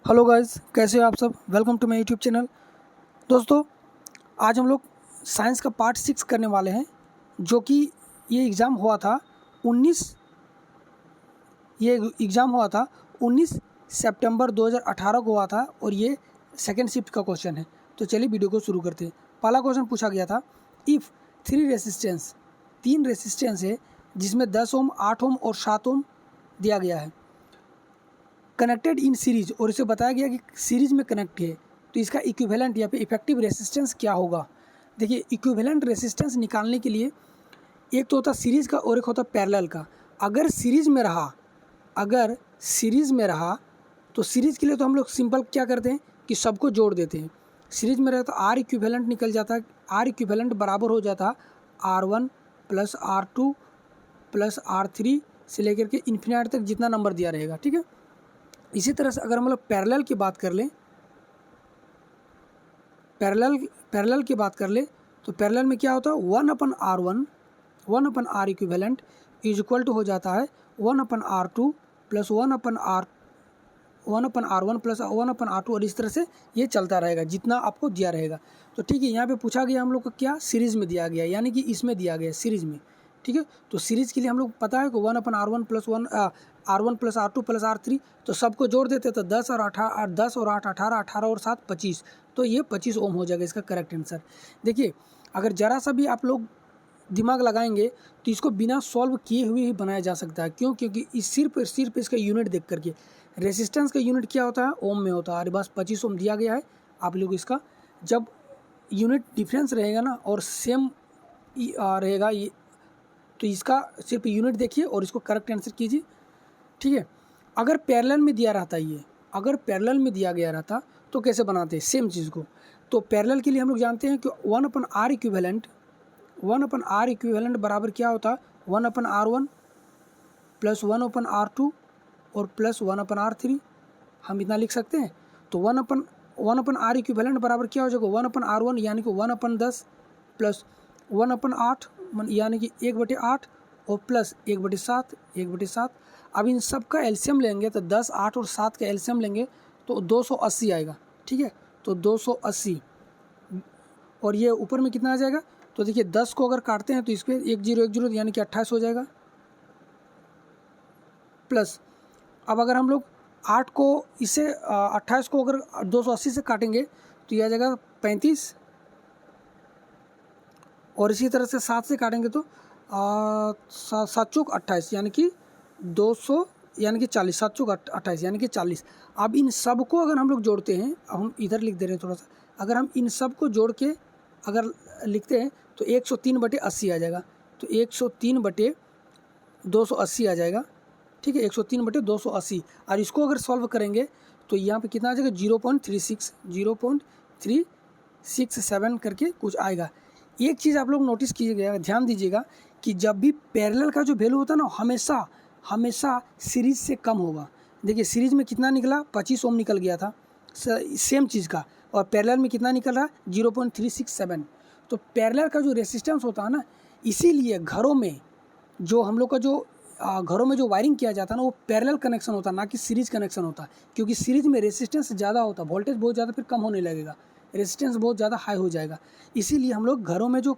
Hello guys, कैसे हो आप सब। Welcome to my YouTube channel. दोस्तों, आज हम लोग साइंस का पार्ट 6 करने वाले हैं, जो कि ये एग्ज़ाम हुआ था 19 सितंबर 2018 को हुआ था और ये सेकेंड शिफ्ट का क्वेश्चन है। तो चलिए वीडियो को शुरू करते हैं। पहला क्वेश्चन पूछा गया था, इफ़ तीन रेसिस्टेंस है जिसमें 10 ओम, 8 ओम और 7 ओम दिया गया है, कनेक्टेड इन सीरीज, और इसे बताया गया कि सीरीज में कनेक्ट है, तो इसका इक्विवेलेंट या फिर इफेक्टिव रेसिस्टेंस क्या होगा। देखिए, इक्विवेलेंट रेसिस्टेंस निकालने के लिए एक तो होता सीरीज़ का और एक होता पैरेलल का। अगर सीरीज़ में रहा तो सीरीज़ के लिए तो हम लोग सिंपल क्या करते हैं कि सबको जोड़ देते हैं। सीरीज में रहा तो आर इक्विवेलेंट निकल जाता है। आर इक्विवेलेंट बराबर हो जाता R1 plus R2 plus R3 से लेकर के इन्फिनिटी तक जितना नंबर दिया रहेगा, ठीक है। इसी तरह से अगर हम लोग पैरेलल की बात कर लें, तो पैरेलल में क्या होता है, 1/R equivalent is equal to हो जाता है 1/R2 plus 1/R1 plus 1/R2, और इस तरह से ये चलता रहेगा जितना आपको दिया रहेगा। तो ठीक है, यहाँ पे पूछा गया हम लोग को क्या, सीरीज़ में दिया गया, यानी कि इसमें दिया गया सीरीज़ में, ठीक है। तो सीरीज़ के लिए हम लोग पता है कि 1/R1 plus R1 plus R2 plus R3, तो सबको जोड़ देते तो 10 और 8 18, 18 और 7 25, तो ये 25 ओम हो जाएगा इसका करेक्ट आंसर। देखिए, अगर ज़रा सा भी आप लोग दिमाग लगाएंगे तो इसको बिना सॉल्व किए हुए ही बनाया जा सकता है। क्यों? क्योंकि इस सिर्फ इसका यूनिट देख करके, रेसिस्टेंस का यूनिट क्या होता है, ओम में होता है। हमारे पास 25 ओम दिया गया है। आप लोग इसका जब यूनिट डिफरेंस रहेगा ना और सेम रहेगा ये, तो इसका सिर्फ यूनिट देखिए और इसको करेक्ट आंसर कीजिए, ठीक है। अगर पैरेलल में दिया गया रहता तो कैसे बनाते हैं सेम चीज़ को। तो पैरेलल के लिए हम लोग जानते हैं कि 1/R इक्विवेलेंट बराबर क्या होता है, 1/R1 प्लस 1/R2 और प्लस 1/R3, हम इतना लिख सकते हैं। तो 1/R इक्विवेलेंट बराबर क्या हो जाएगा, 1/R1 यानी कि 1/10 प्लस 1/8 यानी कि 1/8 और प्लस 1/7। अब इन सब का एलसीएम लेंगे तो 10, 8 और 7 का एलसीएम लेंगे तो 280 आएगा, ठीक है। तो 280, और ये ऊपर में कितना आ जाएगा, तो देखिए 10 को अगर काटते हैं तो इस पर 1 0 यानी कि 28 हो जाएगा, प्लस अब अगर हम लोग 8 को इसे 28 को अगर 280 से काटेंगे तो यह आ जाएगा 35, और इसी तरह से 7 से काटेंगे तो 7 चौक 28 यानी कि 200 यानी कि 40, 7 चौक 28 यानी कि 40। अब इन सब को अगर हम लोग जोड़ते हैं, अब हम इधर लिख दे रहे हैं थोड़ा सा, अगर हम इन सब को जोड़ के अगर लिखते हैं तो 103/80 आ जाएगा। तो 103/280 आ जाएगा, ठीक है। 103/280, और इसको अगर सॉल्व करेंगे तो यहाँ पे कितना आ जाएगा, 0.37 करके कुछ आएगा। एक चीज़ आप लोग नोटिस कीजिएगा, ध्यान दीजिएगा कि जब भी पैरेलल का जो वैल्यू होता है ना, हमेशा सीरीज से कम होगा। देखिए, सीरीज में कितना निकला, 25 ओम निकल गया था सेम चीज़ का, और पैरेलल में कितना निकल रहा है, 0.367। तो पैरेलल का जो रेसिस्टेंस होता है ना, इसीलिए घरों में जो हम लोग का जो वायरिंग किया जाता है ना, वो पैरेलल कनेक्शन होता है, ना कि सीरीज कनेक्शन होता है। क्योंकि सीरीज में रेसिस्टेंस ज़्यादा होता है, वोल्टेज बहुत ज़्यादा फिर कम होने लगेगा, रेसिस्टेंस बहुत ज़्यादा हाई हो जाएगा। इसीलिए हम लोग घरों में जो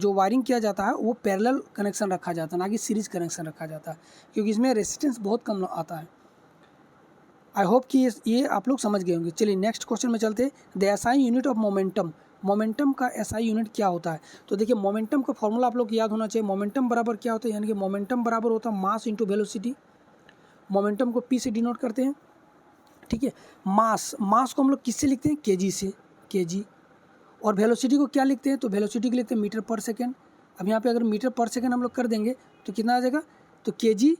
वायरिंग किया जाता है वो पैरेलल कनेक्शन रखा जाता है, ना कि सीरीज कनेक्शन रखा जाता है, क्योंकि इसमें रेसिस्टेंस बहुत कम आता है। आई होप कि ये आप लोग समझ गए होंगे। चलिए नेक्स्ट क्वेश्चन में चलते हैं। The SI unit of momentum का एसआई यूनिट क्या होता है। तो देखिए, मोमेंटम का फॉर्मूला आप लोग को याद होना चाहिए। मोमेंटम बराबर क्या होता है, यानी कि मोमेंटम बराबर होता है मास इंटू वेलोसिटी। मोमेंटम को पी से डिनोट करते हैं, ठीक है। मास को हम लोग किससे लिखते हैं, केजी से, केजी। और वेलोसिटी को क्या लिखते हैं, तो वेलोसिटी को लिखते हैं मीटर पर सेकेंड। अब यहाँ पे अगर मीटर पर सेकेंड हम लोग कर देंगे तो कितना आ जाएगा, तो केजी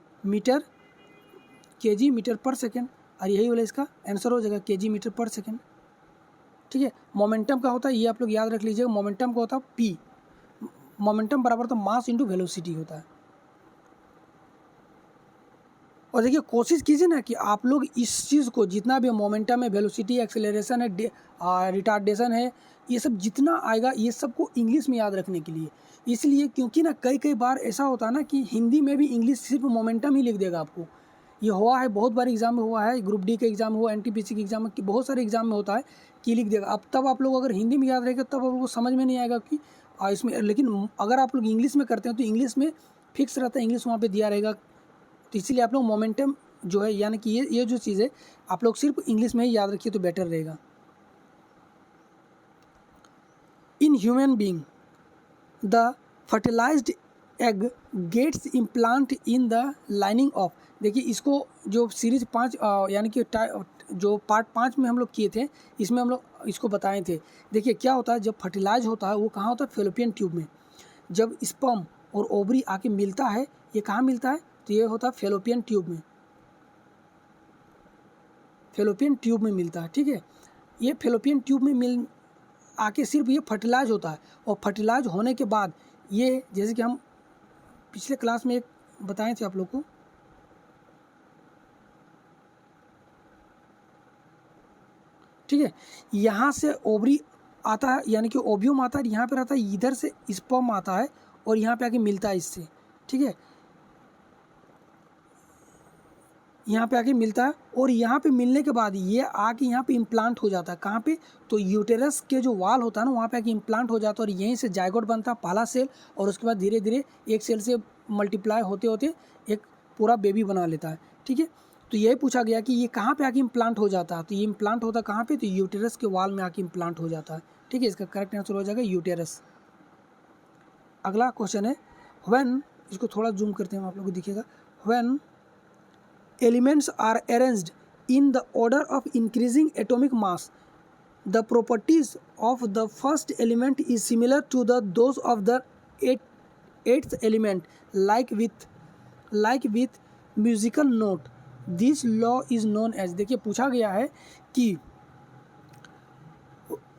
मीटर पर सेकेंड, और यही वाला इसका आंसर हो जाएगा, केजी मीटर पर सेकेंड, ठीक है। मोमेंटम का होता है, ये आप लोग याद रख लीजिएगा, मोमेंटम का होता है पी। मोमेंटम बराबर तो मास इंटू वेलोसिटी होता है। और देखिए, कोशिश कीजिए ना कि आप लोग इस चीज़ को, जितना भी मोमेंटम है, वेलोसिटी, एक्सेलरेशन है, रिटार्डेशन है, ये सब जितना आएगा, ये सब को इंग्लिश में याद रखने के लिए। इसलिए क्योंकि ना कई बार ऐसा होता है ना कि हिंदी में भी इंग्लिश सिर्फ मोमेंटम ही लिख देगा आपको, ये हुआ है, बहुत बार एग्जाम में हुआ है, ग्रुप डी के एग्जाम में हुआ, एनटीपीसी के एग्जाम में, बहुत सारे एग्जाम में होता है कि लिख देगा। अब तब आप लोग अगर हिंदी में याद रहेगा तब आप लोग को समझ में नहीं आएगा कि इसमें, लेकिन अगर आप लोग इंग्लिश में करते हैं तो इंग्लिश में फिक्स रहता है, इंग्लिश वहाँ पे दिया रहेगा। तो इसीलिए आप लोग मोमेंटम जो है, यानी कि ये जो चीज़ है आप लोग सिर्फ इंग्लिश में ही याद रखिए तो बेटर रहेगा। In human being the fertilised egg gets implant in the lining of, देखिए इसको जो सीरीज 5 यानी कि जो पार्ट 5 में हम लोग किए थे, इसमें हम लोग इसको बताए थे। देखिए क्या होता है, जब फर्टिलाइज होता है वो कहाँ होता है, फेलोपियन ट्यूब में। जब स्पर्म और ओवरी आके मिलता है, ये कहाँ मिलता है, तो ये होता है फेलोपियन ट्यूब में, फेलोपियन ट्यूब में मिलता है। ठीक है, ये फेलोपियन ट्यूब में मिल आके सिर्फ ये फर्टिलाइज होता है, और फर्टिलाइज होने के बाद ये, जैसे कि हम पिछले क्लास में एक बताए थे आप लोग को, ठीक है, यहाँ से ओवरी आता है, यानी कि ओव्यूम आता है, यहाँ पे रहता है, इधर से स्पर्म आता है और यहाँ पे आके मिलता है इससे। ठीक है, यहाँ पे आके मिलता है, और यहाँ पे मिलने के बाद ये आके यहाँ पे इम्प्लांट हो जाता है। कहाँ पे, तो यूटेरस के जो वाल होता है ना, वहाँ पे आके इम्प्लांट हो जाता है, और यहीं से जायगोट बनता है, पहला सेल, और उसके बाद धीरे धीरे एक सेल से मल्टीप्लाई होते होते एक पूरा बेबी बना लेता है। ठीक है, तो यही पूछा गया कि ये कहाँ पे आके इम्प्लांट हो जाता है, तो ये इम्प्लांट होता है कहाँ पे, तो यूटेरस के वाल में आके इम्प्लांट हो जाता है। ठीक है, इसका करेक्ट आंसर हो जाएगा यूटेरस। अगला क्वेश्चन है, व्हेन, इसको थोड़ा जूम करते हैं, आप लोग को दिखेगा, when elements are arranged in the order of increasing atomic mass, the properties of the first element is similar to those of the eighth element, like with musical note. This law is known as, देखिए पूछा गया है कि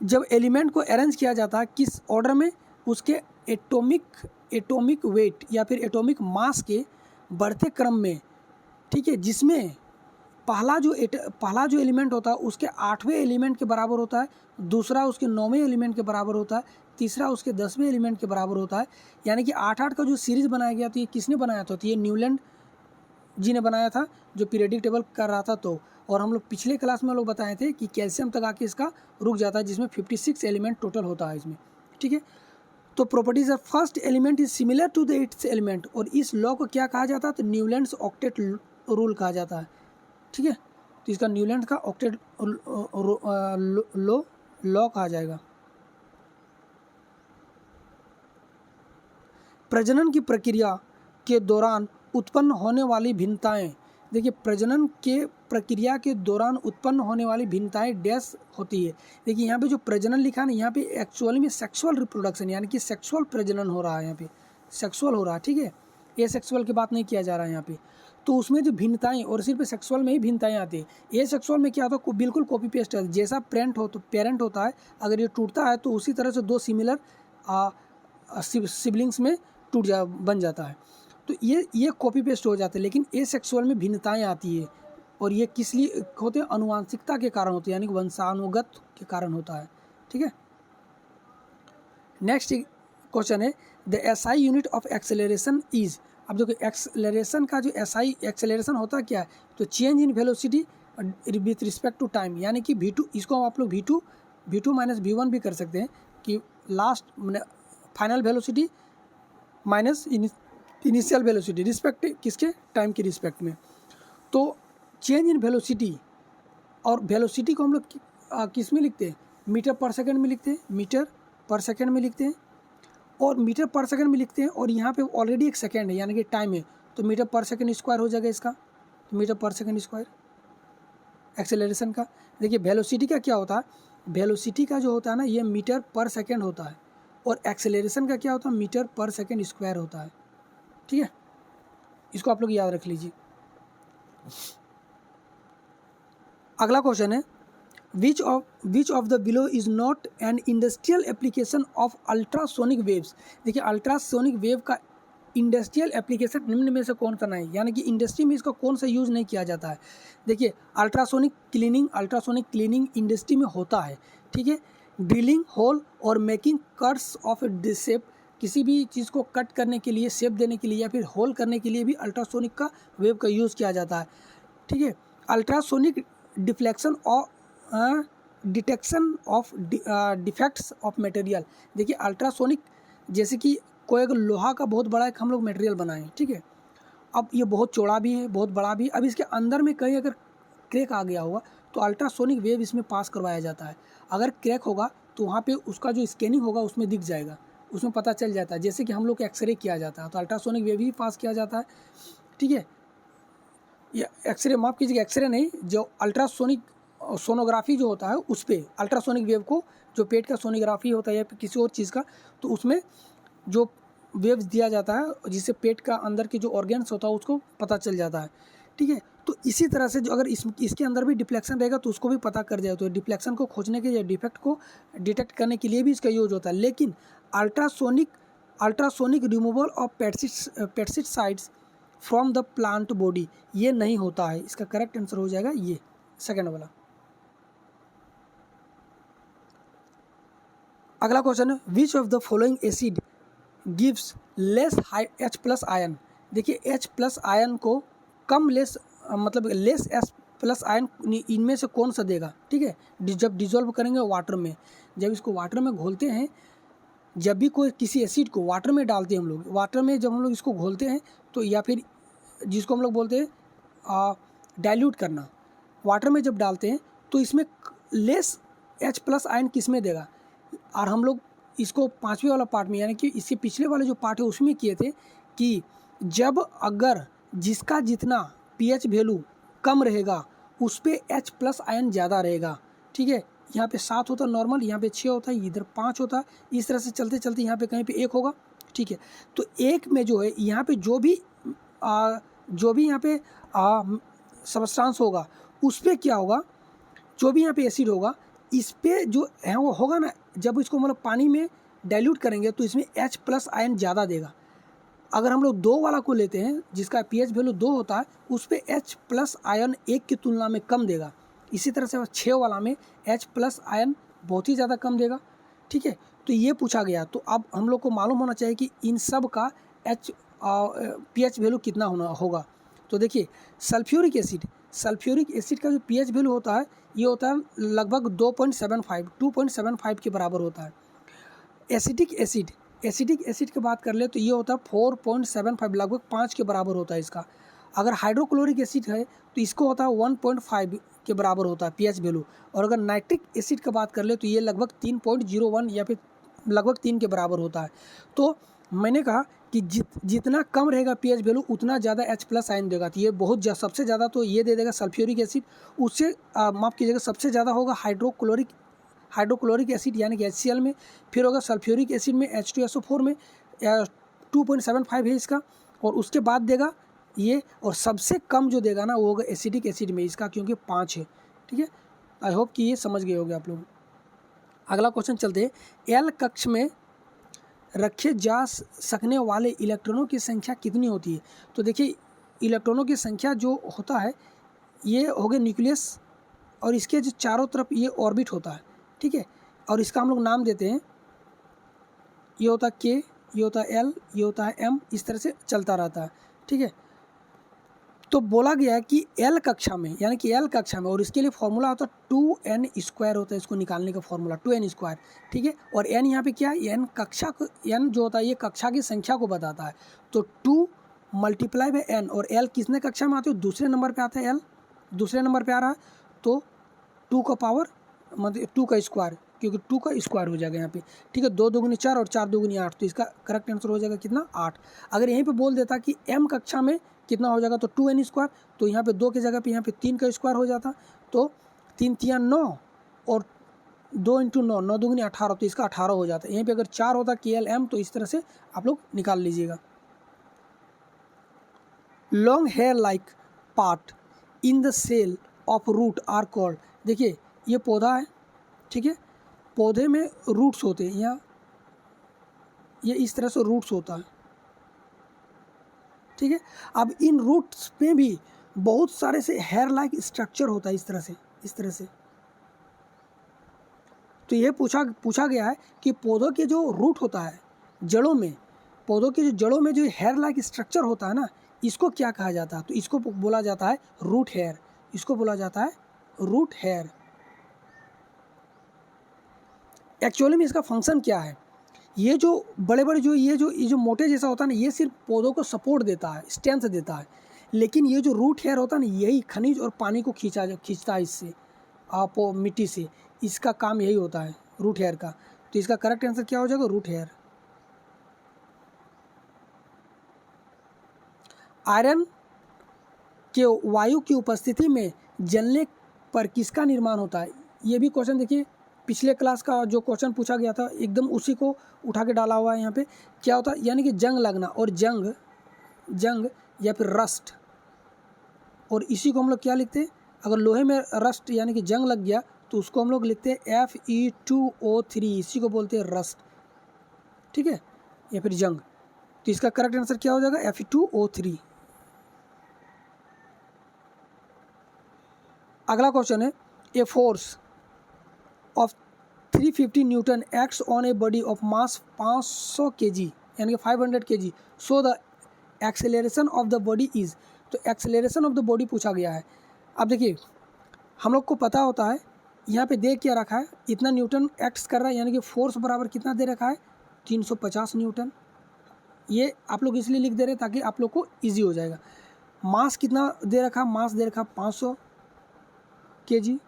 जब element को arrange किया जाता है किस ऑर्डर में, उसके एटॉमिक वेट या फिर एटॉमिक मास के बढ़ते क्रम में। ठीक है, जिसमें पहला जो एलिमेंट होता है उसके 8वें एलिमेंट के बराबर होता है, दूसरा उसके 9वें एलिमेंट के बराबर होता है, तीसरा उसके 10वें एलिमेंट के बराबर होता है। यानी कि 8-8 का जो सीरीज़ बनाया गया, तो ये किसने बनाया था, तो ये न्यूलैंड जी ने बनाया था, जो पीरियडिक टेबल कर रहा था। तो और हम लोग पिछले क्लास में लोग बताए थे कि कैल्शियम तक आके इसका रुक जाता है, जिसमें 56 एलिमेंट टोटल होता है इसमें। ठीक है, तो properties of first element is similar to the eighth element, और इस लॉ को क्या कहा जाता है, तो न्यूलैंड्स ऑक्टेट रूल कहा जाता है। ठीक है, तो इसका न्यूलैंड का ऑक्टेट लॉ कहा जाएगा। प्रजनन की प्रक्रिया के दौरान उत्पन्न होने वाली भिन्नताएं, देखिए प्रजनन के प्रक्रिया के दौरान उत्पन्न होने वाली भिन्नताएं डैश होती है। देखिए यहाँ पे जो प्रजनन लिखा है ना, यहाँ पे एक्चुअली में सेक्सुअल रिप्रोडक्शन, यानी कि सेक्सुअल प्रजनन हो रहा है, यहाँ पे सेक्सुअल हो रहा है। ठीक है, ए सेक्सुअल की बात नहीं किया जा रहा है यहाँ पे। तो उसमें जो भिन्नताएं, और सिर्फ सेक्सुअल में ही भिन्नताएं आती है। ए सेक्सुअल में क्या होता है, बिल्कुल कॉपी पेस्ट है, जैसा पेरेंट होता है, अगर ये टूटता है तो उसी तरह से दो सिमिलर सिबलिंग्स में बन जाता है। तो ये कॉपी पेस्ट हो जाते हैं। लेकिन ए सेक्सुअल में भिन्नताएं आती है, और ये किस लिए होते हैं, अनुवांशिकता के कारण होते हैं, यानी कि वंशानुगत के कारण होता है। ठीक है, नेक्स्ट क्वेश्चन है, the SI unit of acceleration is, अब देखो एक्सेलरेशन का जो एसआई एक्सेलरेशन होता है क्या है, तो change in velocity with respect to time, यानी कि v2, इसको आप लोग v2 माइनस v1 भी कर सकते हैं, कि last final velocity minus initial velocity respect किसके, टाइम के रिस्पेक्ट में। तो चेंज इन वेलोसिटी, और वेलोसिटी को हम लोग किस में लिखते हैं, मीटर पर सेकंड में लिखते हैं, मीटर पर सेकंड में लिखते हैं, और मीटर पर सेकंड में लिखते हैं, और यहाँ पे ऑलरेडी एक सेकंड है, यानी कि टाइम है, तो मीटर पर सेकंड स्क्वायर हो जाएगा इसका, तो मीटर पर सेकंड स्क्वायर एक्सेलरेशन का। देखिए वेलोसिटी का क्या होता है, वेलोसिटी का जो होता है ना, ये मीटर पर सेकंड होता है, और एक्सेलरेशन का क्या होता है, मीटर पर सेकंड स्क्वायर होता है। ठीक है, इसको आप लोग याद रख लीजिए। अगला क्वेश्चन है, which of the below is not an industrial application of ultrasonic waves। देखिए अल्ट्रासोनिक वेव का इंडस्ट्रियल एप्लीकेशन निम्न में से कौन सा नहीं, यानी कि इंडस्ट्री में इसका कौन सा यूज़ नहीं किया जाता है। देखिए अल्ट्रासोनिक क्लीनिंग इंडस्ट्री में होता है। ठीक है, ड्रिलिंग होल और मेकिंग कट्स ऑफ शेप, किसी भी चीज़ को कट करने के लिए, शेप देने के लिए, या फिर होल करने के लिए भी अल्ट्रासोनिक का वेव का यूज़ किया जाता है। ठीक है। अल्ट्रासोनिक डिफ्लेक्शन और detection of defects of material. देखिए अल्ट्रासोनिक, जैसे कि कोई अगर लोहा का बहुत बड़ा एक हम लोग मटेरियल बनाएं, ठीक है, अब ये बहुत चौड़ा भी है, बहुत बड़ा भी है, अब इसके अंदर में कहीं अगर क्रैक आ गया होगा तो अल्ट्रासोनिक वेव इसमें पास करवाया जाता है। अगर क्रैक होगा तो वहाँ पे उसका जो स्कैनिंग होगा उसमें दिख जाएगा, उसमें पता चल जाता है। जैसे कि हम लोग को एक्सरे किया जाता है तो अल्ट्रासोनिक वेव ही पास किया जाता है, ठीक है। ये एक्सरे, माफ़ कीजिएगा, एक्सरे नहीं, जो अल्ट्रासोनिक सोनोग्राफी जो होता है उस पर अल्ट्रासोनिक वेव को, जो पेट का सोनोग्राफी होता है या किसी और चीज़ का, तो उसमें जो वेव्स दिया जाता है जिससे पेट का अंदर के जो ऑर्गेन्स होता है उसको पता चल जाता है, ठीक है। तो इसी तरह से जो अगर इसके अंदर भी डिफ्लेक्शन रहेगा तो उसको भी पता कर जाए, तो डिफ्लेक्शन को खोजने के या डिफेक्ट को डिटेक्ट करने के लिए भी इसका यूज होता है। लेकिन ultrasonic removal of pesticides from the plant body ये नहीं होता है। इसका करेक्ट आंसर हो जाएगा ये सेकंड वाला। अगला क्वेश्चन है, which of the following acid gives less high H+ ion. देखिए H+ आयन को कम लेस मतलब लेस H+ आयन इनमें से कौन सा देगा, ठीक है। जब डिजोल्व करेंगे वाटर में, जब इसको वाटर में घोलते हैं, जब भी कोई किसी एसिड को वाटर में डालते हैं हम लोग, वाटर में जब हम लोग इसको घोलते हैं तो, या फिर जिसको हम लोग बोलते हैं डाइल्यूट करना, वाटर में जब डालते हैं तो इसमें लेस H+ आयन किस में देगा। और हम लोग इसको पाँचवें वाला पार्ट में, यानी कि इससे पिछले वाले जो पार्ट है उसमें किए थे कि जब अगर जिसका जितना pH वैल्यू कम रहेगा उस पर H+ आयन ज़्यादा रहेगा, ठीक है। यहाँ पे 7 होता है नॉर्मल, यहाँ पे 6 होता है, इधर 5 होता है, इस तरह से चलते चलते यहाँ पे कहीं पे 1 होगा, ठीक है। तो 1 में जो है यहाँ पे जो भी यहाँ पे सबस्टांस होगा उस पर क्या होगा, जो भी यहाँ पे एसिड होगा इस पे जो है वो होगा ना, जब इसको मतलब पानी में डाइल्यूट करेंगे तो इसमें H+ आयन ज़्यादा देगा। अगर हम लोग 2 वाला को लेते हैं जिसका pH वैल्यू 2 होता है उस पे H+ आयन 1 की तुलना में कम देगा। इसी तरह से 6 वाला में H+ आयन बहुत ही ज़्यादा कम देगा, ठीक है। तो ये पूछा गया, तो अब हम लोग को मालूम होना चाहिए कि इन सब का pH वैल्यू कितना होगा। तो देखिए सल्फ्यूरिक एसिड का जो pH वैल्यू होता है ये होता है लगभग 2.75 के बराबर होता है। एसिटिक एसिड की बात कर ले तो ये होता है 4.75, लगभग 5 के बराबर होता है इसका। अगर हाइड्रोक्लोरिक एसिड है तो इसको होता है 1.5 के बराबर होता है pH वैल्यू। और अगर नाइट्रिक एसिड की बात कर ले तो ये लगभग 3.01 या फिर लगभग 3 के बराबर होता है। तो मैंने कहा कि जितना कम रहेगा pH वैल्यू उतना ज़्यादा H+ आयन देगा। तो ये बहुत सबसे ज़्यादा तो ये दे देगा सल्फ्यूरिक एसिड, उससे माफ़ कीजिएगा सबसे ज़्यादा होगा हाइड्रोक्लोरिक एसिड यानी कि HCl में, फिर होगा सल्फ्यूरिक एसिड में H2SO4 में 2.75 है इसका, और उसके बाद देगा ये, और सबसे कम जो देगा ना वो होगा एसिटिक एसिड में इसका, क्योंकि 5 है, ठीक है। आई होप कि ये समझ गए होंगे आप लोग। अगला क्वेश्चन चलते हैं, L कक्ष में रखे जा सकने वाले इलेक्ट्रॉनों की संख्या कितनी होती है। तो देखिए इलेक्ट्रॉनों की संख्या जो होता है ये हो गए न्यूक्लियस, और इसके जो चारों तरफ ये ऑर्बिट होता है, ठीक है। और इसका हम लोग नाम देते हैं, ये होता है K, ये होता है L, ये होता है M, इस तरह से चलता रहता है, ठीक है। तो बोला गया है कि L कक्षा में, यानी कि L कक्षा में, और इसके लिए फॉर्मूला होता है 2n² होता है, इसको निकालने का फॉर्मूला 2n², ठीक है। और n यहाँ पे क्या है, n कक्षा को, n जो होता है ये कक्षा की संख्या को बताता है। तो 2 × n, और L किसने कक्षा में आते हो, दूसरे नंबर पे आता है L, दूसरे नंबर पे आ रहा है, तो 2 का पावर मतलब 2 का स्क्वायर, क्योंकि 2 का स्क्वायर हो जाएगा यहाँ पे, ठीक है। 2 दूगुनी 4 और 4 दूगुनी 8, तो इसका करेक्ट आंसर हो जाएगा कितना, 8। अगर यहीं पे बोल देता कि M कक्षा में कितना हो जाएगा तो 2n², तो यहाँ पे 2 की जगह पे यहाँ पे 3 का स्क्वायर हो जाता, तो 3 × 9 और 2 × 9, 9 दूगुनी 18, तो इसका 18 हो जाता है। यहीं पे अगर 4 होता KL M, तो इस तरह से आप लोग निकाल लीजिएगा। Long hair like part in the cell of root are called. देखिए ये पौधा है, ठीक है, पौधे में रूट्स होते हैं, यहाँ ये इस तरह से रूट्स होता है, ठीक है। अब इन रूट्स पे भी बहुत सारे से हेयर लाइक स्ट्रक्चर होता है, इस तरह से। तो ये पूछा गया है कि पौधों के जो रूट होता है जड़ों में, पौधों के जो जड़ों में जो हेयर लाइक स्ट्रक्चर होता है ना, इसको क्या कहा जाता है? तो इसको बोला जाता है रूट हेयर, इसको बोला जाता है रूट हेयर। एक्चुअली में इसका फंक्शन क्या है? ये जो बड़े बड़े जो ये जो मोटे जैसा होता है ना, ये सिर्फ पौधों को सपोर्ट देता है, स्ट्रेंथ देता है, लेकिन ये जो रूट हेयर होता है ना, यही खनिज और पानी को खींचता है इससे, आप मिट्टी से, इसका काम यही होता है रूट हेयर का। तो इसका करेक्ट आंसर क्या हो जाएगा? Root hair. आयरन के वायु की उपस्थिति में जलने पर किसका निर्माण होता है? ये भी क्वेश्चन देखिए, पिछले क्लास का जो क्वेश्चन पूछा गया था एकदम उसी को उठा के डाला हुआ है यहाँ पे। क्या होता है? यानी कि जंग लगना, और जंग या फिर रस्ट, और इसी को हम लोग क्या लिखते हैं? अगर लोहे में रस्ट यानी कि जंग लग गया तो उसको हम लोग लिखते हैं Fe2O3, इसी को बोलते हैं रस्ट, ठीक है, या फिर जंग। तो इसका करेक्ट आंसर क्या हो जाएगा? Fe2O3। अगला क्वेश्चन है, a force of 350 Newton acts on a body of mass 500 kg यानी कि 500 kg, so the acceleration of the body is. तो एक्सेलरेशन ऑफ द बॉडी पूछा गया है। अब देखिए, हम लोग को पता होता है यहाँ पे दे क्या रखा है, इतना न्यूटन एक्ट्स कर रहा है, यानी कि फोर्स बराबर कितना दे रखा है? 350 न्यूटन। ये आप लोग इसलिए लिख दे रहे हैं ताकि आप लोग को ईजी हो जाएगा। मास कितना दे रखा? मास दे रखा 500 kg,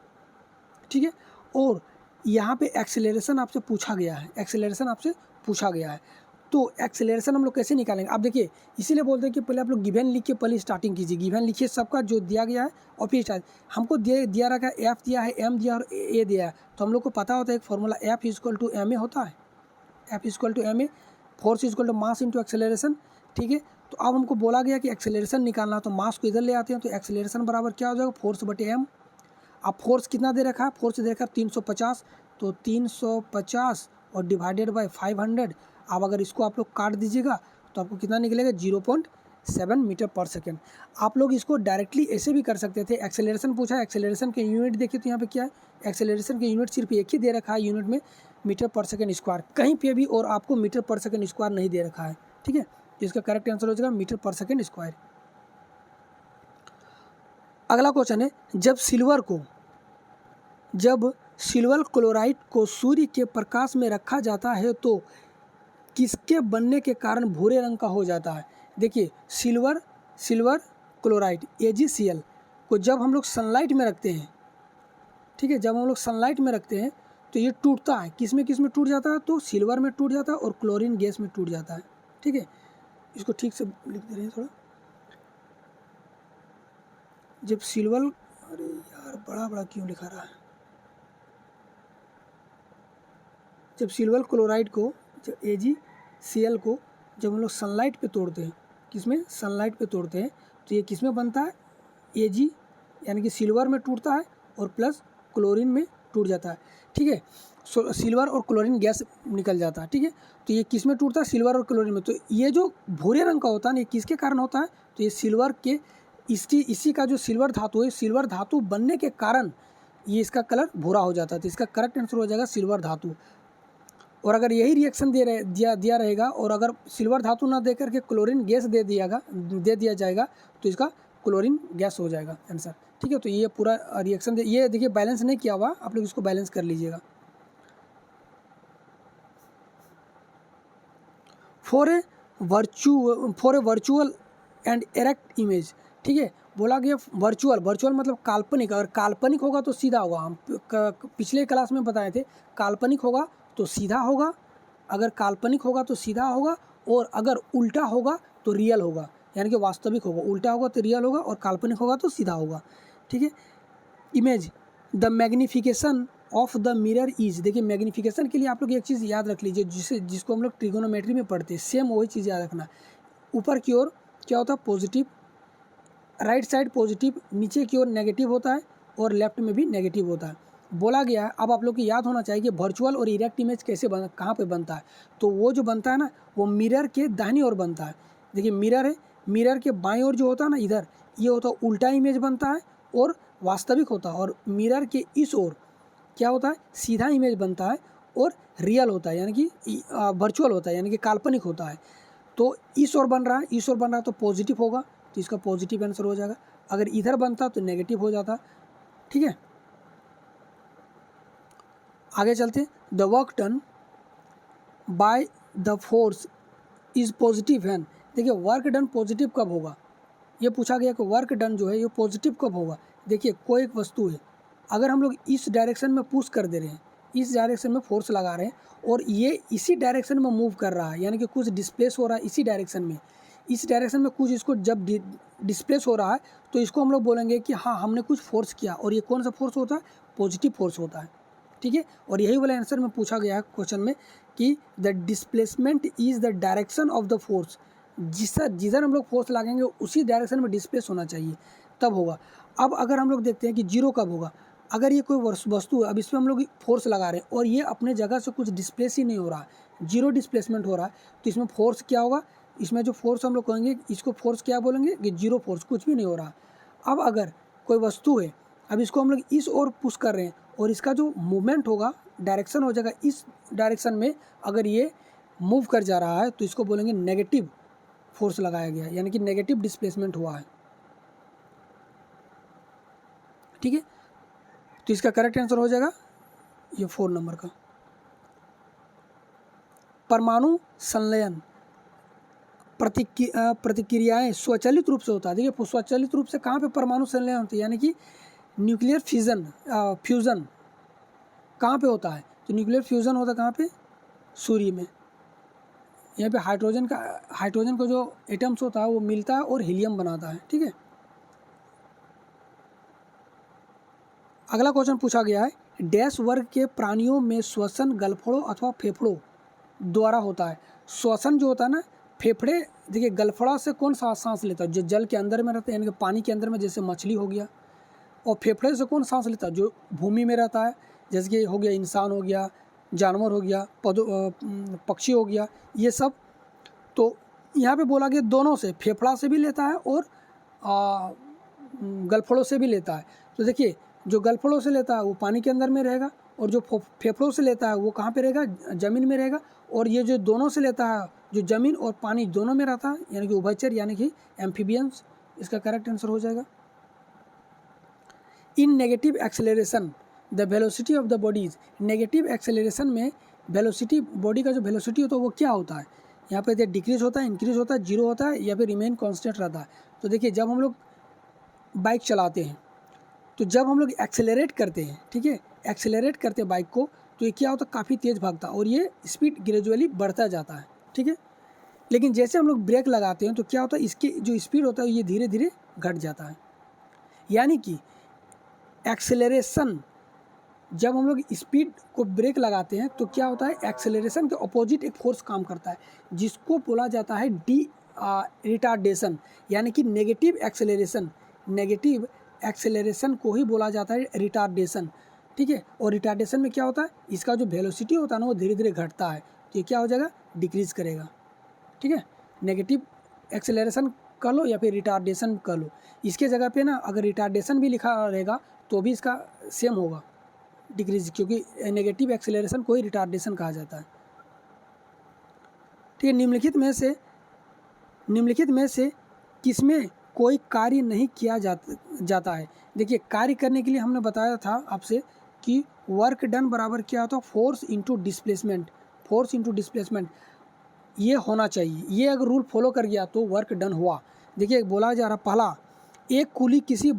ठीक है। और यहाँ पे एक्सेलरेशन आपसे पूछा गया है, एक्सेलरेशन आपसे पूछा गया है। तो एक्सेलरेशन हम लोग कैसे निकालेंगे? आप देखिए, इसीलिए बोलते हैं कि पहले आप लोग गिवन लिख के पहले स्टार्टिंग कीजिए। गिवन लिखिए सबका जो दिया गया है, और फिर स्टार्ट। हमको दिया रखा है एफ दिया है, एम दिया और ए दिया है, तो हम लोग को पता होता है एक फॉर्मूला F=ma होता है। F=ma, force equal to mass into acceleration, ठीक है। तो अब हमको बोला गया कि एक्सेलरेशन निकालना, तो मास को इधर ले आते हैं, तो एक्सेलरेशन बराबर क्या हो जाएगा? फोर्स बटे m। अब फोर्स कितना दे रखा है? फोर्स दे रखा है 350, तो 350 और डिवाइडेड बाय 500। अब अगर इसको आप लोग काट दीजिएगा तो आपको कितना निकलेगा? 0.7 मीटर पर सेकेंड। आप लोग इसको डायरेक्टली ऐसे भी कर सकते थे। एक्सेलरेशन पूछा है, एक्सेलरेशन के यूनिट देखिए, तो यहाँ पे क्या है? एक्सेलरेशन के यूनिट सिर्फ एक ही दे रखा है, यूनिट में मीटर पर सेकेंड स्क्वायर, कहीं पे भी और आपको मीटर पर सेकेंड स्क्वायर नहीं दे रखा है, ठीक है। तो इसका करेक्ट आंसर हो जाएगा मीटर पर सेकेंड स्क्वायर। अगला क्वेश्चन है, जब सिल्वर क्लोराइड को सूर्य के प्रकाश में रखा जाता है तो किसके बनने के कारण भूरे रंग का हो जाता है? देखिए, सिल्वर क्लोराइड AgCl को जब हम लोग सनलाइट में रखते हैं, ठीक है, जब हम लोग सनलाइट में रखते हैं तो ये टूटता है। किस में टूट जाता है? तो सिल्वर में टूट जाता है और क्लोरीन गैस में टूट जाता है, ठीक है। इसको ठीक से लिख दे रहे हैं थोड़ा। जब सिल्वर, अरे यार बड़ा क्यों लिखा रहा है? जब सिल्वर क्लोराइड को, जब AgCl को जब हम लोग सनलाइट पे तोड़ते हैं, किसमें? सनलाइट पे तोड़ते हैं, तो ये किस में बनता है? Ag यानी कि सिल्वर में टूटता है और प्लस क्लोरीन में टूट जाता है, ठीक है। सिल्वर और क्लोरीन गैस निकल जाता है, ठीक है। तो ये किस में टूटता है? सिल्वर और क्लोरीन में। तो ये जो भूरे रंग का होता है ना, ये किसके कारण होता है? तो ये सिल्वर के, इसी का जो सिल्वर धातु है, सिल्वर धातु बनने के कारण ये इसका कलर भूरा हो जाता है। तो इसका करेक्ट आंसर हो जाएगा सिल्वर धातु। और अगर यही रिएक्शन दिया रहेगा और अगर सिल्वर धातु ना दे करके क्लोरीन गैस दे दिया जाएगा तो इसका क्लोरीन गैस हो जाएगा आंसर, ठीक है। तो ये पूरा रिएक्शन ये देखिए बैलेंस नहीं किया हुआ, आप लोग इसको बैलेंस कर लीजिएगा। For a virtual and erect image, ठीक है। बोला गया वर्चुअल मतलब काल्पनिक। अगर काल्पनिक होगा तो सीधा होगा, हम पिछले क्लास में बताए थे। काल्पनिक होगा तो सीधा होगा, अगर काल्पनिक होगा तो सीधा होगा, और अगर उल्टा होगा तो रियल होगा, यानी कि वास्तविक होगा। उल्टा होगा तो रियल होगा और काल्पनिक होगा तो सीधा होगा, ठीक है। Image, the magnification of the mirror is. देखिए, मैग्निफिकेशन के लिए आप लोग एक चीज़ याद रख लीजिए, जिसको हम लोग ट्रिगोनोमेट्री में पढ़ते हैं, सेम वही चीज़ याद रखना। ऊपर की ओर क्या होता है? पॉजिटिव, राइट साइड पॉजिटिव, नीचे की ओर नेगेटिव होता है और लेफ्ट में भी नेगेटिव होता है। बोला गया है, अब आप लोग को याद होना चाहिए कि वर्चुअल और इरेक्ट इमेज कहाँ पे बनता है। तो वो जो बनता है ना, वो मिरर के दाहिनी ओर बनता है। देखिए, मिरर है, मिरर के बाईं ओर जो होता है ना, इधर ये होता है उल्टा इमेज बनता है और वास्तविक होता है। और मिरर के इस ओर क्या होता है? सीधा इमेज बनता है और रियल होता है, यानी कि वर्चुअल होता है, यानी कि काल्पनिक होता है। तो इस ओर बन रहा है, तो पॉजिटिव होगा, तो इसका पॉजिटिव आंसर हो जाएगा। अगर इधर बनता तो नेगेटिव हो जाता। ठीक है, आगे चलते। The work done by the force is positive है। देखिए वर्क डन पॉजिटिव कब होगा, ये पूछा गया कि वर्क डन जो है ये पॉजिटिव कब होगा। देखिए कोई एक वस्तु है, अगर हम लोग इस डायरेक्शन में पुश कर दे रहे हैं, इस डायरेक्शन में फोर्स लगा रहे हैं और ये इसी डायरेक्शन में मूव कर रहा है, यानी कि कुछ डिस्प्लेस हो रहा है इसी डायरेक्शन में, इस डायरेक्शन में कुछ इसको जब डिस्प्लेस हो रहा है तो इसको हम लोग बोलेंगे कि हाँ हमने कुछ फोर्स किया। और ये कौन सा फोर्स होता है, पॉजिटिव फोर्स होता है। ठीक है, और यही वाला आंसर में पूछा गया है क्वेश्चन में कि the displacement is the direction of the force, जिधर हम लोग फोर्स लगाएंगे उसी डायरेक्शन में डिस्प्लेस होना चाहिए, तब होगा। अब अगर हम लोग देखते हैं कि जीरो कब होगा, अगर ये कोई वस्तु है, अब इसमें हम लोग फोर्स लगा रहे हैं और ये अपने जगह से कुछ डिस्प्लेस ही नहीं हो रहा है, जीरो डिस्प्लेसमेंट हो रहा है, तो इसमें फोर्स क्या होगा, इसमें जो फोर्स हम लोग कहेंगे इसको फोर्स क्या बोलेंगे कि जीरो फोर्स, कुछ भी नहीं हो रहा। अब अगर कोई वस्तु है, अब इसको हम लोग इस ओर पुश कर रहे हैं और इसका जो मूवमेंट होगा डायरेक्शन हो जाएगा इस डायरेक्शन में, अगर ये मूव कर जा रहा है तो इसको बोलेंगे नेगेटिव फोर्स लगाया गया, यानी कि नेगेटिव डिस्प्लेसमेंट हुआ है। ठीक है, तो इसका करेक्ट आंसर हो जाएगा ये 4 नंबर का। परमाणु संलयन प्रतिक्रियाएं स्वचालित रूप से होता है। देखिए स्वचालित रूप से कहाँ पे परमाणु संलयन होती है, यानी कि न्यूक्लियर फ्यूज़न कहाँ पे होता है, तो न्यूक्लियर फ्यूज़न होता है कहाँ पे, सूर्य में। यहाँ पे हाइड्रोजन का जो एटम्स होता है वो मिलता है और हीलियम बनाता है। ठीक है, अगला क्वेश्चन पूछा गया है, डैश वर्ग के प्राणियों में श्वसन गलफड़ों अथवा फेफड़ों द्वारा होता है। श्वसन जो होता है ना, फेफड़े, देखिए गलफड़ा से कौन सा सांस लेता है, जो जल के अंदर में रहता है, यानी कि पानी के अंदर में, जैसे मछली हो गया। और फेफड़े से कौन सांस लेता है, जो भूमि में रहता है, जैसे कि हो गया इंसान हो गया, जानवर हो गया, पक्षी हो गया, ये सब। तो यहाँ पे बोला गया दोनों से, फेफड़ा से भी लेता है और गलफड़ों से भी लेता है। तो देखिए जो गलफड़ों से लेता है वो पानी के अंदर में रहेगा, और जो फेफड़ों से लेता है वो कहाँ पे रहेगा, ज़मीन में रहेगा। और ये जो दोनों से लेता है, जो ज़मीन और पानी दोनों में रहता है, यानी कि उभयचर, यानी कि एम्फीबियंस, इसका करेक्ट आंसर हो जाएगा। In negative acceleration the velocity of the bodies, negative acceleration में वेलोसिटी, बॉडी का जो वेलोसिटी होता है वो क्या होता है, यहाँ पे डिक्रीज होता है, इंक्रीज होता है, जीरो होता है, या फिर रिमेन कांस्टेंट रहता है। तो देखिए जब हम लोग बाइक चलाते हैं, तो जब हम लोग एक्सेलरेट करते हैं, ठीक है, एक्सेलरेट करते हैं बाइक को, तो ये क्या होता है, काफ़ी तेज़ भागता है और ये स्पीड ग्रेजुअली बढ़ता जाता है। ठीक है, लेकिन जैसे हम लोग ब्रेक लगाते हैं तो क्या होता है, इसकी जो स्पीड होता है ये धीरे धीरे घट जाता है। यानी कि एक्सेलरेशन, जब हम लोग स्पीड को ब्रेक लगाते हैं तो क्या होता है, एक्सेलरेशन के अपोजिट एक फोर्स काम करता है, जिसको बोला जाता है रिटार्डेशन, यानी कि नेगेटिव एक्सेलरेशन। नेगेटिव एक्सेलरेशन को ही बोला जाता है रिटार्डेशन। ठीक है, और रिटार्डेशन में क्या होता है, इसका जो वेलोसिटी होता है ना वो धीरे धीरे घटता है, तो ये क्या हो जाएगा, डिक्रीज करेगा। ठीक है, नेगेटिव एक्सेलरेशन कर लो या फिर रिटार्डेशन कर लो, इसके जगह पे ना अगर रिटार्डेशन भी लिखा रहेगा तो भी इसका सेम होगा, डिक्रीज, क्योंकि नेगेटिव एक्सेलरेशन को ही रिटार्डेशन कहा जाता है। ठीक है, निम्नलिखित में से किसमें कोई कार्य नहीं किया जाता है। देखिए कार्य करने के लिए हमने बताया था आपसे कि वर्क डन बराबर क्या होता है, force into displacement, force into displacement, ये होना चाहिए। ये अगर रूल फॉलो कर गया तो वर्क डन हुआ। देखिए बोला जा रहा, पहला, एक कुली किसी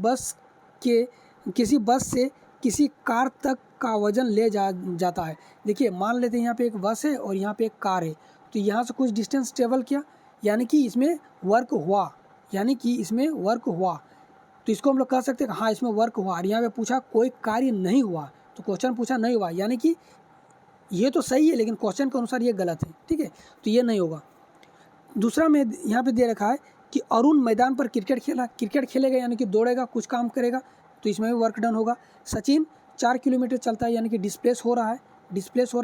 बस से किसी कार तक का वजन ले जाता है। देखिए मान लेते हैं यहाँ पे एक बस है और यहाँ पे एक कार है, तो यहाँ से कुछ डिस्टेंस ट्रेवल किया, यानी कि इसमें वर्क हुआ, तो इसको हम लोग कह सकते हैं हाँ इसमें वर्क हुआ। और यहाँ पे पूछा कोई कार्य नहीं हुआ, तो क्वेश्चन पूछा नहीं हुआ, यानी कि ये तो सही है लेकिन क्वेश्चन के अनुसार ये गलत है। ठीक है, तो ये नहीं होगा। दूसरा में यहाँ पे दे रखा है कि अरुण मैदान पर क्रिकेट खेलेगा, यानी कि दौड़ेगा, कुछ काम करेगा, तो इसमें भी वर्क डन होगा। सचिन 4 किलोमीटर चलता है, यानी कि डिस्प्लेस हो रहा है,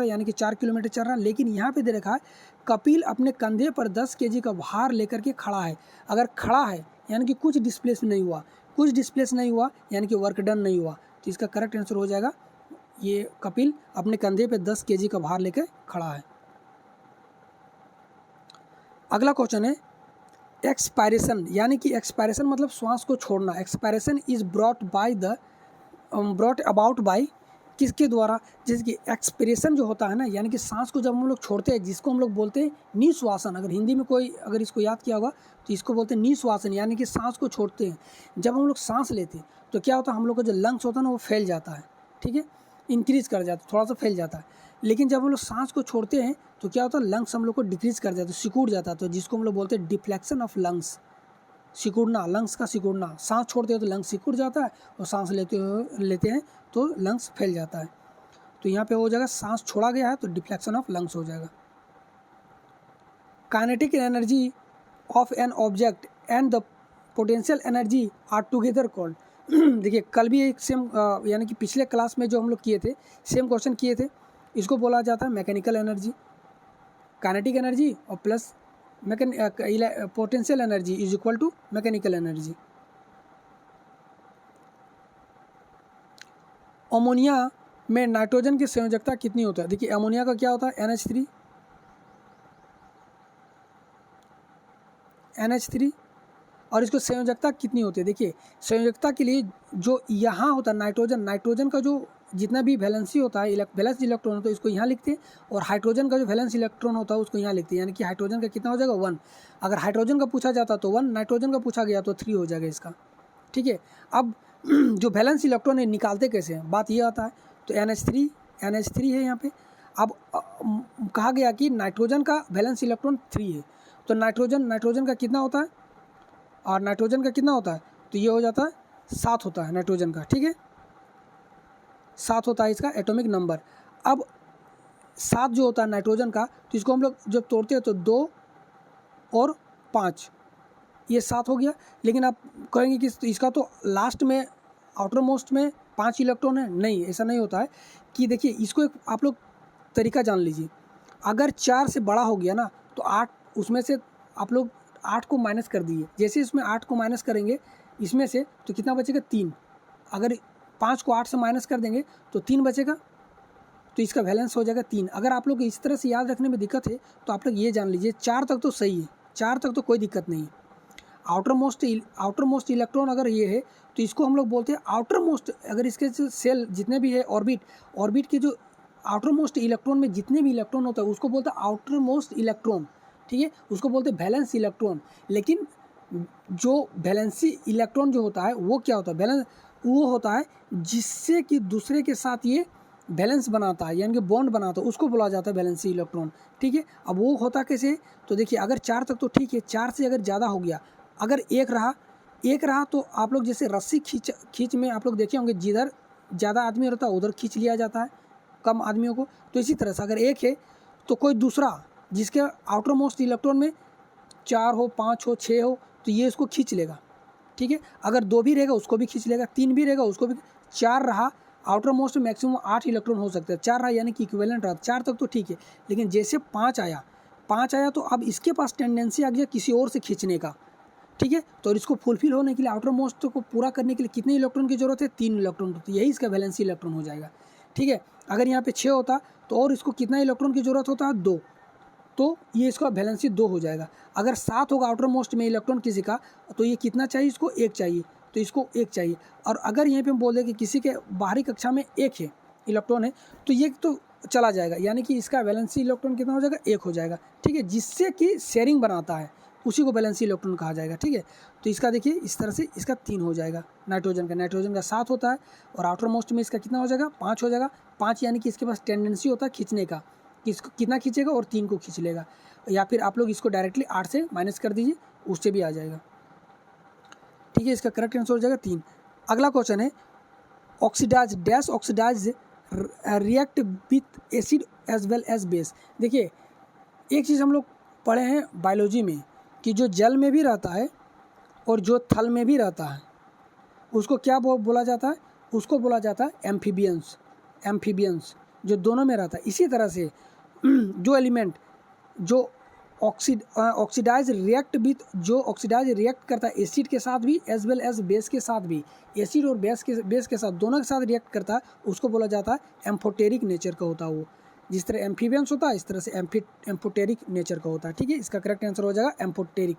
यानी कि 4 किलोमीटर चल रहा है। लेकिन यहाँ पे दे रखा है कपिल अपने कंधे पर 10 kg का भार लेकर के खड़ा है। अगर खड़ा है यानी कि कुछ डिस्प्लेस नहीं हुआ, यानी कि वर्क डन नहीं हुआ, तो इसका करेक्ट आंसर हो जाएगा ये कपिल अपने कंधे पे 10 kg का भार लेकर खड़ा है। अगला क्वेश्चन है, एक्सपायरेशन, यानी कि एक्सपायरेशन मतलब श्वास को छोड़ना। Expiration is brought about by किसके द्वारा, जैसे कि एक्सपिरेशन जो होता है ना, यानी कि सांस को जब हम लोग छोड़ते हैं, जिसको हम लोग बोलते हैं निश्वासन। अगर हिंदी में कोई अगर इसको याद किया होगा तो इसको बोलते हैं निश्वासन, यानी कि सांस को छोड़ते हैं। जब हम लोग सांस लेते हैं तो क्या होता है, हम लोग का जो लंग्स होता है ना वो फैल जाता है, ठीक है, इंक्रीज कर जाता है, थोड़ा सा फैल जाता है। लेकिन जब हम लोग सांस को छोड़ते हैं तो क्या होता है, लंग्स हम लोग को डिक्रीज कर जाता है, सिकुड़ जाता है, तो जिसको हम लोग बोलते हैं डिफ्लेक्शन ऑफ लंग्स, सिकुड़ना, लंग्स का सिकुड़ना। सांस छोड़ते हैं तो लंग्स सिकुड़ जाता है, और सांस लेते हैं तो लंग्स फैल जाता है। तो यहाँ पे हो जाएगा सांस छोड़ा गया है तो डिफ्लेक्शन ऑफ लंग्स हो जाएगा। Kinetic energy of an object and the potential energy are together called. देखिए कल भी एक सेम यानी कि पिछले क्लास में जो हम लोग किए थे, सेम क्वेश्चन किए थे, इसको बोला जाता है मैकेनिकल एनर्जी। काइनेटिक एनर्जी और plus potential energy is equal to mechanical energy. Ammonia में नाइट्रोजन की संयोजकता कितनी होता है। देखिए अमोनिया का क्या होता है, NH3 और इसको संयोजकता कितनी होती है। देखिए संयोजकता के लिए जो यहाँ होता है नाइट्रोजन का जो जितना भी वैलेंसी होता है, वैलेंस इलेक्ट्रॉन होता है, इसको यहाँ लिखते हैं, और हाइड्रोजन का जो वैलेंस इलेक्ट्रॉन होता है उसको यहाँ लिखते हैं, यानी कि हाइड्रोजन का कितना हो जाएगा 1। अगर हाइड्रोजन का पूछा जाता तो 1, नाइट्रोजन का पूछा गया तो 3 हो जाएगा इसका, ठीक है। अब जो वैलेंस इलेक्ट्रॉन है निकालते कैसे हैं, बात ये आता है, तो NH3 है यहाँ पे। अब कहा गया कि नाइट्रोजन का वैलेंस इलेक्ट्रॉन 3 है, तो नाइट्रोजन का कितना होता है, और नाइट्रोजन का कितना होता है, तो ये हो जाता है 7 होता है नाइट्रोजन का, ठीक है, 7 होता है इसका एटॉमिक नंबर। अब 7 जो होता है नाइट्रोजन का, तो इसको हम लोग जब तोड़ते हैं तो 2 और 5, ये 7 हो गया। लेकिन आप कहेंगे कि इसका तो लास्ट में आउटर मोस्ट में 5 इलेक्ट्रॉन है, नहीं, ऐसा नहीं होता है। कि देखिए इसको एक आप लोग तरीका जान लीजिए, अगर 4 से बड़ा हो गया ना तो 8, उसमें से आप लोग 8 को माइनस कर दीजिए। जैसे इसमें 8 को माइनस करेंगे इसमें से तो कितना बचेगा 3। अगर 5 को 8 से माइनस कर देंगे तो 3 बचेगा, तो इसका बैलेंस हो जाएगा 3। अगर आप लोग इस तरह से याद रखने में दिक्कत है तो आप लोग ये जान लीजिए 4 तक तो सही है, 4 तक तो कोई दिक्कत नहीं है। आउटर मोस्ट इलेक्ट्रॉन अगर ये है तो इसको हम लोग बोलते हैं आउटर मोस्ट। अगर इसके जो सेल जितने भी है ऑर्बिट के जो आउटर मोस्ट इलेक्ट्रॉन में जितने भी इलेक्ट्रॉन होता है उसको बोलते हैं आउटर मोस्ट इलेक्ट्रॉन, ठीक है, उसको बोलते हैं वैलेंस इलेक्ट्रॉन। लेकिन जो वैलेंसी इलेक्ट्रॉन जो होता है वो क्या होता है, बैलेंस वो होता है जिससे कि दूसरे के साथ ये बैलेंस बनाता है, यानी कि बॉन्ड बनाता है, उसको बोला जाता है वैलेंसी इलेक्ट्रॉन, ठीक है। अब वो होता कैसे, तो देखिए अगर 4 तक तो ठीक है, 4 से अगर ज़्यादा हो गया, अगर एक रहा तो आप लोग जैसे रस्सी खींच में आप लोग देखे होंगे, जिधर ज़्यादा आदमी रहता है उधर खींच लिया जाता है कम आदमियों को। तो इसी तरह से अगर एक है तो कोई दूसरा जिसके आउटर मोस्ट इलेक्ट्रॉन में 4 हो, 5 हो, 6 हो, तो ये इसको खींच लेगा, ठीक है। अगर 2 भी रहेगा उसको भी खींच लेगा, 3 भी रहेगा उसको भी। 4 रहा, आउटर मोस्ट मैक्सिमम 8 इलेक्ट्रॉन हो सकते हैं, 4 रहा यानी कि इक्विवेलेंट रहा, 4 तक तो ठीक है। लेकिन जैसे 5 आया तो अब इसके पास टेंडेंसी आ गया किसी और से खींचने का, ठीक है। तो इसको फुलफिल होने के लिए आउटर मोस्ट को पूरा करने के लिए कितने इलेक्ट्रॉन की जरूरत है, 3 इलेक्ट्रॉन, तो यही इसका वैलेंसी इलेक्ट्रॉन हो जाएगा, ठीक है। अगर यहाँ पे 6 होता तो और इसको कितना इलेक्ट्रॉन की जरूरत होता है, 2, तो ये इसका वैलेंसी 2 हो जाएगा। अगर 7 होगा आउटर मोस्ट में इलेक्ट्रॉन किसी का, तो ये कितना चाहिए, इसको 1 चाहिए, तो इसको 1 चाहिए। और अगर यहाँ पे हम बोल दें कि किसी के बाहरी कक्षा में 1 है इलेक्ट्रॉन है, तो ये तो चला जाएगा, यानी कि इसका वैलेंसी इलेक्ट्रॉन कितना हो जाएगा, 1 हो जाएगा, ठीक है। जिससे कि शेयरिंग बनाता है उसी को वैलेंसी इलेक्ट्रॉन कहा जाएगा, ठीक है। तो इसका देखिए इस तरह से इसका 3 हो जाएगा नाइट्रोजन का 7 होता है, और आउटर मोस्ट में इसका कितना हो जाएगा, 5 हो जाएगा। 5 यानी कि इसके पास टेंडेंसी होता है खींचने का, कि इसको कितना खींचेगा और 3 को खींच लेगा। या फिर आप लोग इसको डायरेक्टली 8 से माइनस कर दीजिए, उससे भी आ जाएगा, ठीक है। इसका करेक्ट आंसर हो जाएगा 3। अगला क्वेश्चन है oxides react with acid as well as base. देखिए एक चीज़ हम लोग पढ़े हैं बायोलॉजी में कि जो जल में भी रहता है और जो थल में भी रहता है उसको क्या बोला जाता है, उसको बोला जाता है एम्फीबियंस, जो दोनों में रहता है। इसी तरह से जो एलिमेंट जो ऑक्सीडाइज रिएक्ट करता है एसिड के साथ भी एज वेल एज बेस के साथ भी, एसिड और बेस के साथ दोनों के साथ रिएक्ट करता है, उसको बोला जाता है एम्फोटेरिक नेचर का होता है वो। जिस तरह एम्फीबियंस होता है इस तरह से एम्फोटेरिक नेचर का होता है, ठीक है। इसका करेक्ट आंसर हो जाएगा एम्फोटेरिक।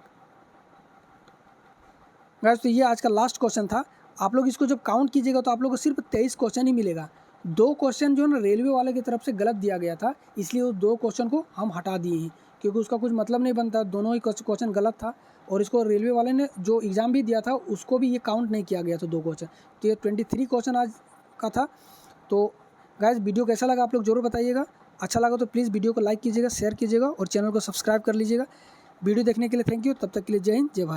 गाइस तो ये आज का लास्ट क्वेश्चन था। आप लोग इसको जब काउंट कीजिएगा तो आप लोग को सिर्फ 23 क्वेश्चन ही मिलेगा। 2 क्वेश्चन जो है ना रेलवे वाले की तरफ से गलत दिया गया था, इसलिए उस 2 क्वेश्चन को हम हटा दिए हैं, क्योंकि उसका कुछ मतलब नहीं बनता, दोनों ही क्वेश्चन गलत था। और इसको रेलवे वाले ने जो एग्ज़ाम भी दिया था उसको भी ये काउंट नहीं किया गया था 2 क्वेश्चन। तो ये 23 क्वेश्चन आज का था। तो गाइस वीडियो कैसा लगा आप लोग ज़रूर बताइएगा। अच्छा लगा तो प्लीज़ वीडियो को लाइक कीजिएगा, शेयर कीजिएगा और चैनल को सब्सक्राइब कर लीजिएगा। वीडियो देखने के लिए थैंक यू। तब तक के लिए जय हिंद, जय भारत।